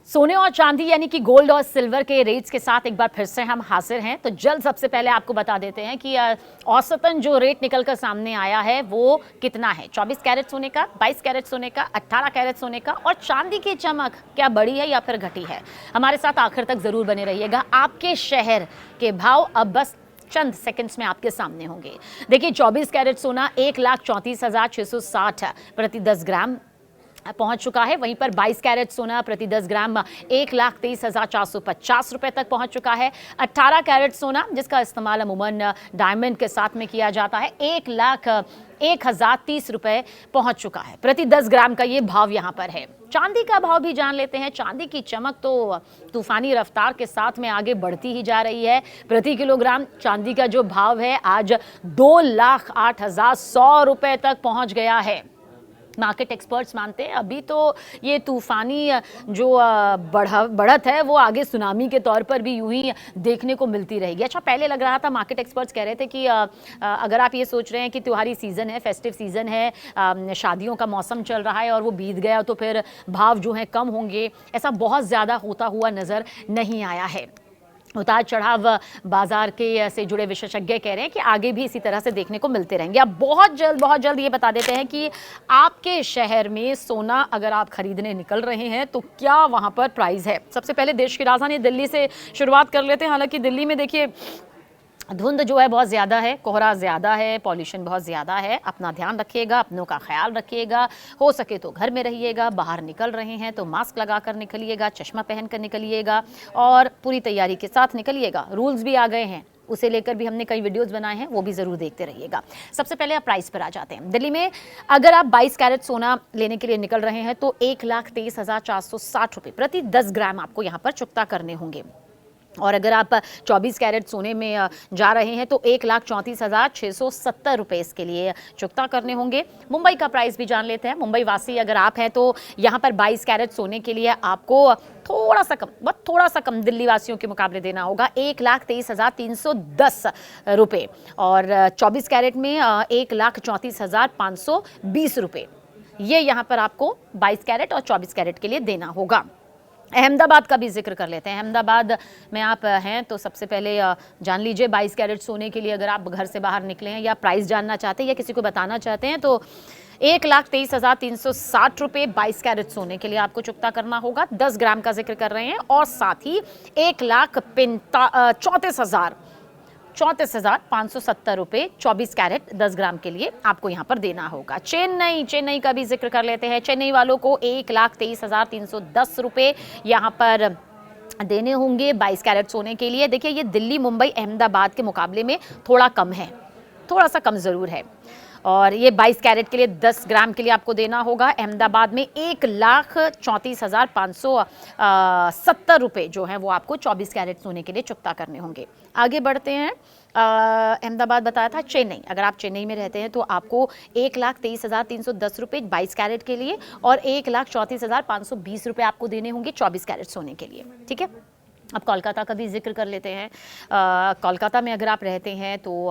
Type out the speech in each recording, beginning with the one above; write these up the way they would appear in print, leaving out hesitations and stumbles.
सोने और चांदी यानी कि गोल्ड और सिल्वर के रेट्स के साथ एक बार फिर से हम हाजिर हैं। तो जल्द सबसे पहले आपको बता देते हैं कि औसतन जो रेट निकलकर सामने आया है वो कितना है। 24 कैरेट सोने का, 22 कैरेट सोने का, 18 कैरेट सोने का और चांदी की चमक क्या बढ़ी है या फिर घटी है। हमारे साथ आखिर तक जरूर बने रहिएगा। आपके शहर के भाव अब बस चंद सेकंड्स में आपके सामने होंगे। देखिए 24 कैरेट सोना 1,34,660 प्रति 10 ग्राम पहुंच चुका है। वहीं पर 22 कैरेट सोना प्रति 10 ग्राम 1,23,450 रुपए तक पहुंच चुका है। 18 कैरेट सोना जिसका इस्तेमाल अमूमन डायमंड के साथ में किया जाता है 1,01,030 रुपए पहुंच चुका है। प्रति 10 ग्राम का ये भाव यहां पर है। चांदी का भाव भी जान लेते हैं। चांदी की चमक तो तूफानी रफ्तार के साथ में आगे बढ़ती ही जा रही है। प्रति किलोग्राम चांदी का जो भाव है आज 2,08,100 रुपए तक पहुंच गया है। मार्केट एक्सपर्ट्स मानते हैं अभी तो ये तूफानी जो बढ़त है वो आगे सुनामी के तौर पर भी यूं ही देखने को मिलती रहेगी। अच्छा, पहले लग रहा था, मार्केट एक्सपर्ट्स कह रहे थे कि अगर आप ये सोच रहे हैं कि त्योहारी सीज़न है, फेस्टिव सीज़न है, शादियों का मौसम चल रहा है और वो बीत गया तो फिर भाव जो है कम होंगे, ऐसा बहुत ज़्यादा होता हुआ नज़र नहीं आया है। उतार चढ़ाव बाजार के से जुड़े विशेषज्ञ कह रहे हैं कि आगे भी इसी तरह से देखने को मिलते रहेंगे। अब बहुत जल्द ये बता देते हैं कि आपके शहर में सोना अगर आप खरीदने निकल रहे हैं तो क्या वहां पर प्राइस है। सबसे पहले देश की राजधानी दिल्ली से शुरुआत कर लेते हैं। हालांकि दिल्ली में देखिए धुंध जो है बहुत ज़्यादा है, कोहरा ज़्यादा है, पॉल्यूशन बहुत ज़्यादा है। अपना ध्यान रखिएगा, अपनों का ख्याल रखिएगा। हो सके तो घर में रहिएगा। बाहर निकल रहे हैं तो मास्क लगा कर निकलिएगा, चश्मा पहन कर निकलिएगा और पूरी तैयारी के साथ निकलिएगा। रूल्स भी आ गए हैं, उसे लेकर भी हमने कई वीडियोस बनाए हैं, वो भी ज़रूर देखते रहिएगा। सबसे पहले आप प्राइस पर आ जाते हैं। दिल्ली में अगर आप 22 कैरेट सोना लेने के लिए निकल रहे हैं तो 1,23,460 रुपये प्रति 10 ग्राम आपको यहाँ पर चुकता करने होंगे। और अगर आप 24 कैरेट सोने में जा रहे हैं तो 1,34,670 रुपये इसके लिए चुकता करने होंगे। मुंबई का प्राइस भी जान लेते हैं। मुंबई वासी अगर आप हैं तो यहाँ पर 22 कैरेट सोने के लिए आपको थोड़ा सा कम दिल्ली वासियों के मुकाबले देना होगा, 1,23,310 रुपये। और 24 कैरेट में 1,34,520 रुपये ये यहाँ पर आपको 22 कैरेट और 24 कैरेट के लिए देना होगा। अहमदाबाद का भी जिक्र कर लेते हैं। अहमदाबाद में आप हैं तो सबसे पहले जान लीजिए 22 कैरेट सोने के लिए अगर आप घर से बाहर निकले हैं या प्राइस जानना चाहते हैं या किसी को बताना चाहते हैं तो 1,23,360 रुपये 22 कैरेट सोने के लिए आपको चुकता करना होगा। 10 ग्राम का जिक्र कर रहे हैं और साथ ही 1,34,570 रुपये 24 कैरेट 10 ग्राम के लिए आपको यहाँ पर देना होगा। चेन्नई का भी जिक्र कर लेते हैं। चेन्नई वालों को 1,23,310 रुपये यहाँ पर देने होंगे 22 कैरेट सोने के लिए। देखिए ये दिल्ली, मुंबई, अहमदाबाद के मुकाबले में थोड़ा कम है, थोड़ा सा कम ज़रूर है। और ये 22 कैरेट के लिए 10 ग्राम के लिए आपको देना होगा। अहमदाबाद में 1,34,570 रुपये जो है वो आपको 24 कैरेट सोने के लिए चुकता करने होंगे। आगे बढ़ते हैं। अहमदाबाद बताया था। चेन्नई, अगर आप चेन्नई में रहते हैं तो आपको 1,23,310 रुपये 22 कैरेट के लिए और 1,34,520 रुपये आपको देने होंगे 24 कैरेट सोने के लिए। ठीक है, अब कोलकाता का भी जिक्र कर लेते हैं। कोलकाता में अगर आप रहते हैं तो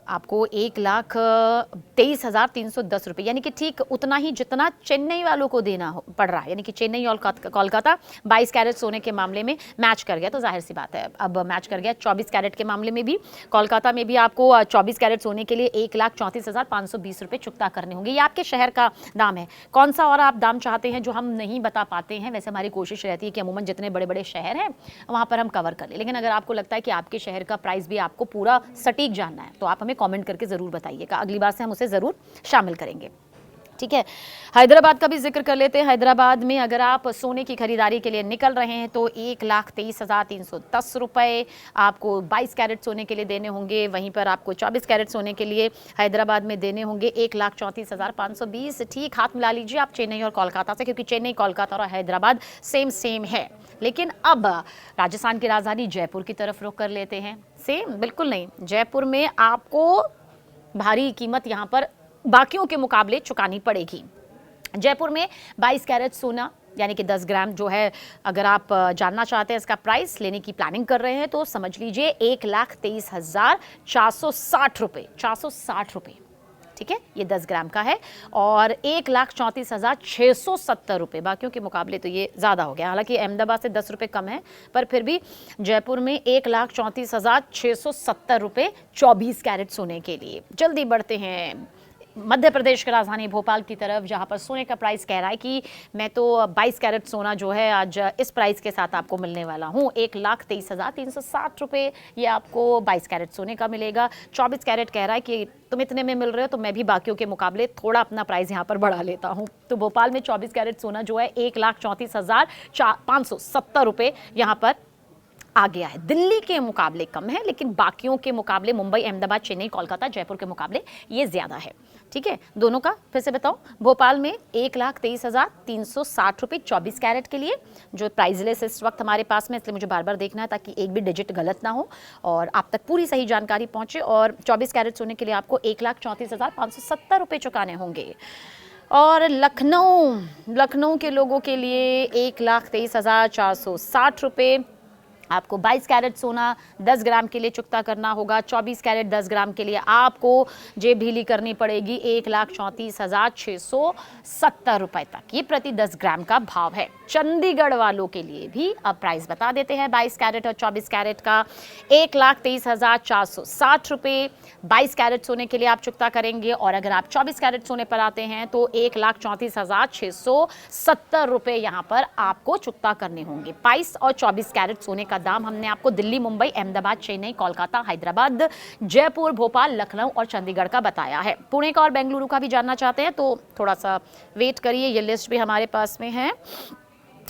आपको 1,23,310 रुपये यानी कि ठीक उतना ही जितना चेन्नई वालों को देना पड़ रहा है। यानी कि चेन्नई और कोलकाता 22 कैरेट सोने के मामले में मैच कर गया तो जाहिर सी बात है अब मैच कर गया। 24 कैरेट के मामले में भी कोलकाता में भी आपको 24 कैरेट सोने के लिए 1,34,520 रुपये चुकता करने होंगे। ये आपके शहर का दाम है। कौन सा और आप दाम चाहते हैं जो हम नहीं बता पाते हैं। वैसे हमारी कोशिश रहती है कि अमूमन जितने बड़े बड़े शहर हैं वहाँ पर हम कवर कर लें, लेकिन अगर आपको लगता है कि आपके शहर का प्राइस भी आपको पूरा सटीक जानना है तो आप हमें कमेंट करके ज़रूर बताइएगा। अगली बार से हम उसे ज़रूर शामिल करेंगे। ठीक है, हैदराबाद का भी जिक्र कर लेते हैं। हैदराबाद में अगर आप सोने की खरीदारी के लिए निकल रहे हैं तो 1,23,310 रुपये आपको 22 कैरेट सोने के लिए देने होंगे। वहीं पर आपको 24 कैरेट सोने के लिए हैदराबाद में देने होंगे 1,34,520। ठीक, हाथ मिला लीजिए आप चेन्नई और कोलकाता से, क्योंकि चेन्नई, कोलकाता और हैदराबाद सेम है। लेकिन अब राजस्थान की राजधानी जयपुर की तरफ रुख कर लेते हैं। सेम बिल्कुल नहीं, जयपुर में आपको भारी कीमत यहाँ पर बाकियों के मुकाबले चुकानी पड़ेगी। जयपुर में 22 कैरेट सोना यानी कि 10 ग्राम जो है, अगर आप जानना चाहते हैं इसका प्राइस, लेने की प्लानिंग कर रहे हैं तो समझ लीजिए 1,23,460 रुपये 460 रुपये ठीक है, ये 10 ग्राम का है और 1,34,670 रुपये। बाकियों के मुकाबले तो ये ज़्यादा हो गया, हालांकि अहमदाबाद से 10 रुपये कम है, पर फिर भी जयपुर में 1,34,670 रुपये 24 कैरेट सोने के लिए। जल्दी बढ़ते हैं मध्य प्रदेश की राजधानी भोपाल की तरफ, जहां पर सोने का प्राइस कह रहा है कि मैं तो 22 कैरेट सोना जो है आज इस प्राइस के साथ आपको मिलने वाला हूं, 1,23,360 रुपये ये आपको 22 कैरेट सोने का मिलेगा। 24 कैरेट कह रहा है कि तुम इतने में मिल रहे हो तो मैं भी बाकियों के मुकाबले थोड़ा अपना प्राइस यहाँ पर बढ़ा लेता हूँ। तो भोपाल में 24 कैरेट सोना जो है 1,34,570 रुपये यहाँ पर आ गया है। दिल्ली के मुकाबले कम है, लेकिन बाकियों के मुकाबले मुंबई, अहमदाबाद, चेन्नई, कोलकाता, जयपुर के मुकाबले ये ज्यादा है। ठीक है, दोनों का फिर से बताओ। भोपाल में 1,23,360 रुपये 24 कैरेट के लिए, जो प्राइसलेस इस वक्त हमारे पास में, इसलिए मुझे बार बार देखना है ताकि एक भी डिजिट गलत ना हो और आप तक पूरी सही जानकारी पहुंचे। और 24 कैरेट सोने के लिए आपको 1,34,570 रुपये चुकाने होंगे। और लखनऊ के लोगों के लिए 1,23,460 रुपये आपको 22 कैरेट सोना 10 ग्राम के लिए चुकता करना होगा। 24 कैरेट 10 ग्राम के लिए आपको जेब ढीली करनी पड़ेगी 1,34,670 रुपए तक। ये प्रति 10 ग्राम का भाव है। चंडीगढ़ वालों के लिए भी अब प्राइस बता देते हैं 22 कैरेट और 24 कैरेट का। 1,23,460 रुपये 22 कैरेट सोने के लिए आप चुकता करेंगे, और अगर आप 24 कैरेट सोने पर आते हैं तो 1,34,670 रुपये यहाँ पर आपको चुकता करने होंगे। 22 और 24 कैरेट सोने का दाम हमने आपको दिल्ली, मुंबई, अहमदाबाद, चेन्नई, कोलकाता, हैदराबाद, जयपुर, भोपाल, लखनऊ और चंडीगढ़ का बताया है। पुणे का और बेंगलुरु का भी जानना चाहते हैं तो थोड़ा सा वेट करिए, ये लिस्ट भी हमारे पास में है।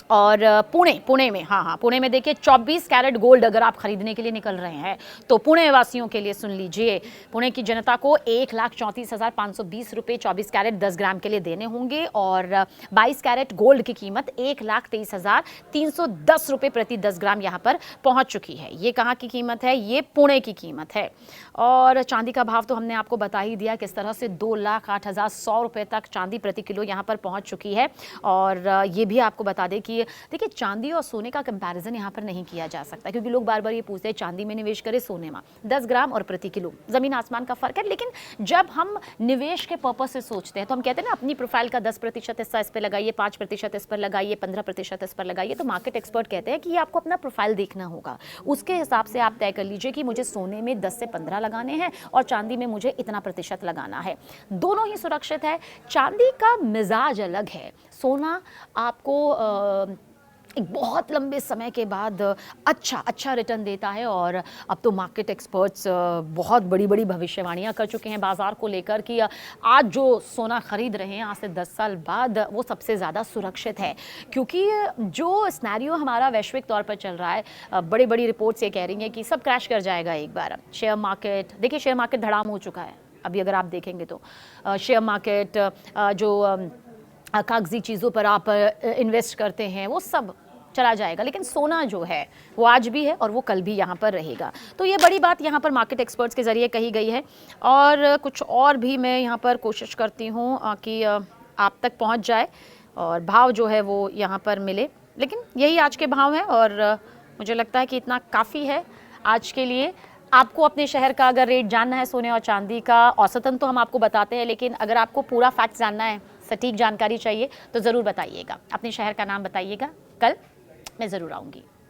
और पुणे में पुणे में देखिए 24 कैरेट गोल्ड अगर आप खरीदने के लिए निकल रहे हैं तो पुणे वासियों के लिए सुन लीजिए, पुणे की जनता को 1,34,520 रुपये 24 कैरेट 10 ग्राम के लिए देने होंगे, और 22 कैरेट गोल्ड की कीमत 1,23,310 रुपये प्रति 10 ग्राम यहाँ पर पहुँच चुकी है। ये कहाँ की कीमत है? ये पुणे की कीमत है। और चांदी का भाव तो हमने आपको बता ही दिया किस तरह से 2,08,100 रुपये तक चांदी प्रति किलो यहाँ पर पहुँच चुकी है। और ये भी आपको बता दें कि देखिए चांदी और सोने का कंपैरिजन यहाँ पर नहीं किया जा सकता, क्योंकि लोग बार बार ये पूछते हैं चांदी में निवेश करें सोने में, 10 ग्राम और प्रति किलो जमीन आसमान का फर्क है। लेकिन जब हम निवेश के पर्पज से सोचते हैं तो हम कहते हैं ना अपनी प्रोफाइल का 10% हिस्सा इस पर लगाइए, 5% इस पर लगाइए, 15% इस पर लगाइए। तो मार्केट एक्सपर्ट कहते हैं कि ये आपको अपना प्रोफाइल देखना होगा, उसके हिसाब से आप तय कर लीजिए कि मुझे सोने में 10 से 15 लगाने हैं और चांदी में मुझे इतना प्रतिशत लगाना है। दोनों ही सुरक्षित है। चांदी का मिजाज अलग है, सोना आपको एक बहुत लंबे समय के बाद अच्छा रिटर्न देता है। और अब तो मार्केट एक्सपर्ट्स बहुत बड़ी बड़ी भविष्यवाणियां कर चुके हैं बाजार को लेकर कि आज जो सोना खरीद रहे हैं आज से 10 साल बाद वो सबसे ज़्यादा सुरक्षित है, क्योंकि जो स्नैरियो हमारा वैश्विक तौर पर चल रहा है, बड़ी बड़ी रिपोर्ट्स ये कह रही हैं कि सब क्रैश कर जाएगा एक बार। शेयर मार्केट देखिए, शेयर मार्केट धड़ाम हो चुका है अभी अगर आप देखेंगे तो। शेयर मार्केट जो कागजी चीज़ों पर आप इन्वेस्ट करते हैं वो सब चला जाएगा, लेकिन सोना जो है वो आज भी है और वो कल भी यहाँ पर रहेगा। तो ये बड़ी बात यहाँ पर मार्केट एक्सपर्ट्स के ज़रिए कही गई है। और कुछ और भी मैं यहाँ पर कोशिश करती हूँ कि आप तक पहुँच जाए और भाव जो है वो यहाँ पर मिले, लेकिन यही आज के भाव हैं और मुझे लगता है कि इतना काफ़ी है आज के लिए। आपको अपने शहर का अगर रेट जानना है सोने और चांदी का, औसतन तो हम आपको बताते हैं, लेकिन अगर आपको पूरा फैक्ट जानना है, सटीक जानकारी चाहिए तो ज़रूर बताइएगा। अपने शहर का नाम बताइएगा, कल मैं ज़रूर आऊँगी।